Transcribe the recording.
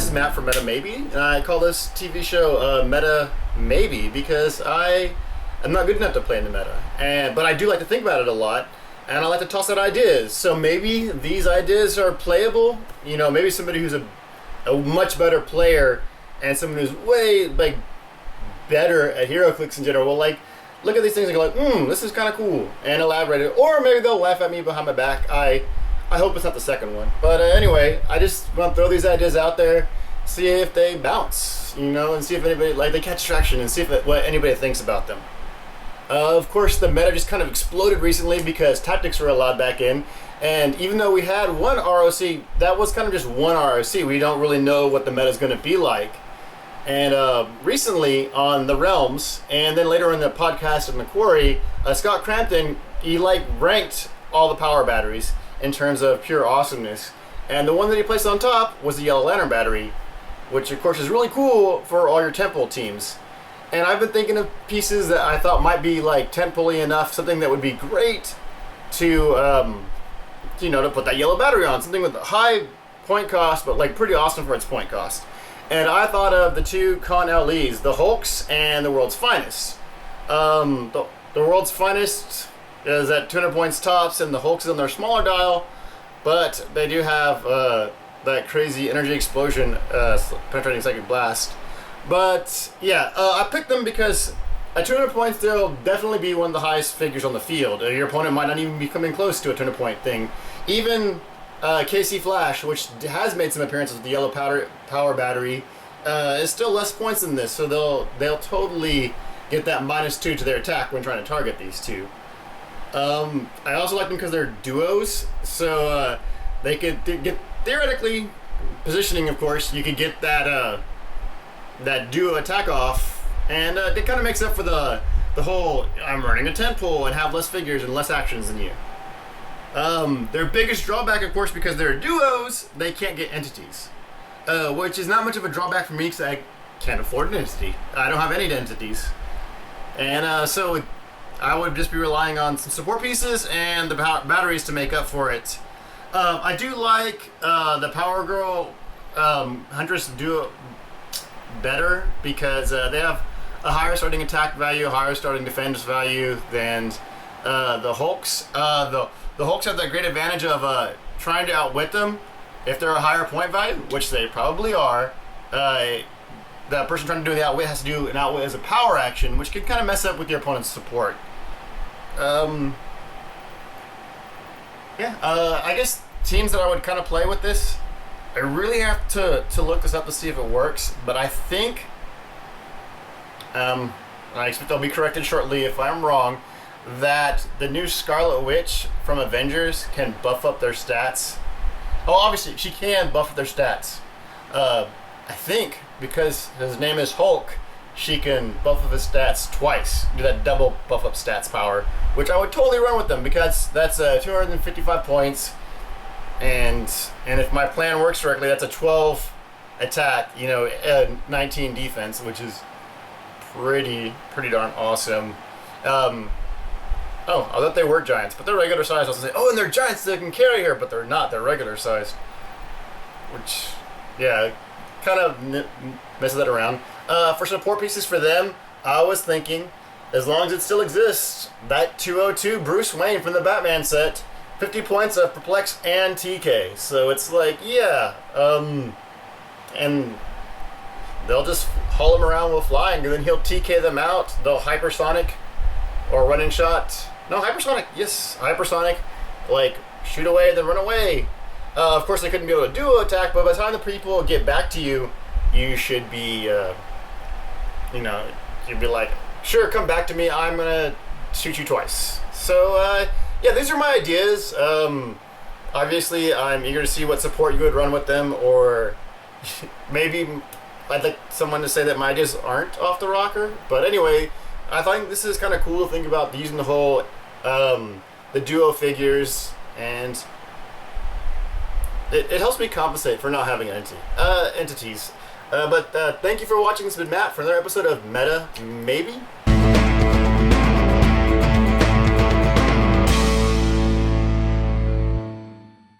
is Matt from Meta Maybe, and I call this TV show Meta Maybe because I am not good enough to play in the meta, but I do like to think about it a lot, and I like to toss out ideas. So maybe these ideas are playable. You know, maybe somebody who's a much better player and someone who's way better at HeroClix in general will look at these things and go like, this is kind of cool, and elaborate it. Or maybe they'll laugh at me behind my back. I hope it's not the second one. But anyway, I just want to throw these ideas out there, see if they bounce, and see if anybody, they catch traction, and see what anybody thinks about them. Of course, the meta just kind of exploded recently because tactics were allowed back in. And even though we had one ROC, that was kind of just one ROC. We don't really know what the meta is going to be like. And recently on the Realms, and then later in the podcast in the Quarry, Scott Crampton, he ranked all the power batteries in terms of pure awesomeness. And the one that he placed on top was the Yellow Lantern battery, which of course is really cool for all your temple teams. And I've been thinking of pieces that I thought might be tentpole-y enough, something that would be great to, to put that yellow battery on, something with a high point cost, but pretty awesome for its point cost. And I thought of the two Con LEs, the Hulks and the World's Finest. The World's Finest is at 200 points tops, and the Hulks is on their smaller dial, but they do have that crazy energy explosion, penetrating psychic blast. But yeah, I picked them because at 200 points they'll definitely be one of the highest figures on the field. Your opponent might not even be coming close to a 200 point thing. Even KC Flash, which has made some appearances with the yellow power battery, is still less points than this, so they'll totally get that -2 to their attack when trying to target these two. I also like them because they're duos, so they could get, theoretically, positioning, of course, you could get that duo attack off, and it kind of makes up for the whole I'm running a tent pole and have less figures and less actions than you. Their biggest drawback, of course, because they're duos, they can't get entities, which is not much of a drawback for me because I can't afford an entity. I don't have any entities, and so I would just be relying on some support pieces and the batteries to make up for it. I do like the Power Girl Huntress duo better because they have a higher starting attack value, a higher starting defense value than the Hulks. The Hulks have that great advantage of trying to outwit them if they're a higher point value, which they probably are. The person trying to do the outwit has to do an outwit as a power action, which can kind of mess up with your opponent's support. I guess teams that I would kind of play with this, I really have to look this up to see if it works, but I think, I expect I'll be corrected shortly if I'm wrong, that the new Scarlet Witch from Avengers can buff up their stats. Oh, obviously, she can buff up their stats. I think because his name is Hulk, she can buff up his stats twice, do that double buff up stats power, which I would totally run with them because that's 255 points, and if my plan works correctly, that's a 12 attack, 19 defense, which is pretty darn awesome. I thought they were giants, but they're regular size. I was gonna say, and they're giants that can carry her, but they're not. They're regular size, which, yeah, kind of messes that around. For support pieces for them, I was thinking, as long as it still exists, that 202 Bruce Wayne from the Batman set, 50 points of Perplex and TK. So it's and they'll just haul him around with flying, and then he'll TK them out. They'll hypersonic or running shot. No, hypersonic. Yes, hypersonic. Shoot away, then run away. Of course, they couldn't be able to duo attack, but by the time the people get back to you, you should be, you'd be like, sure, come back to me. I'm gonna shoot you twice. So, yeah, these are my ideas. Obviously, I'm eager to see what support you would run with them, or maybe I'd like someone to say that my ideas aren't off the rocker. But anyway, I think this is kind of cool to think about using the whole, the duo figures, and it helps me compensate for not having entities. But thank you for watching. This has been Matt for another episode of Meta Maybe.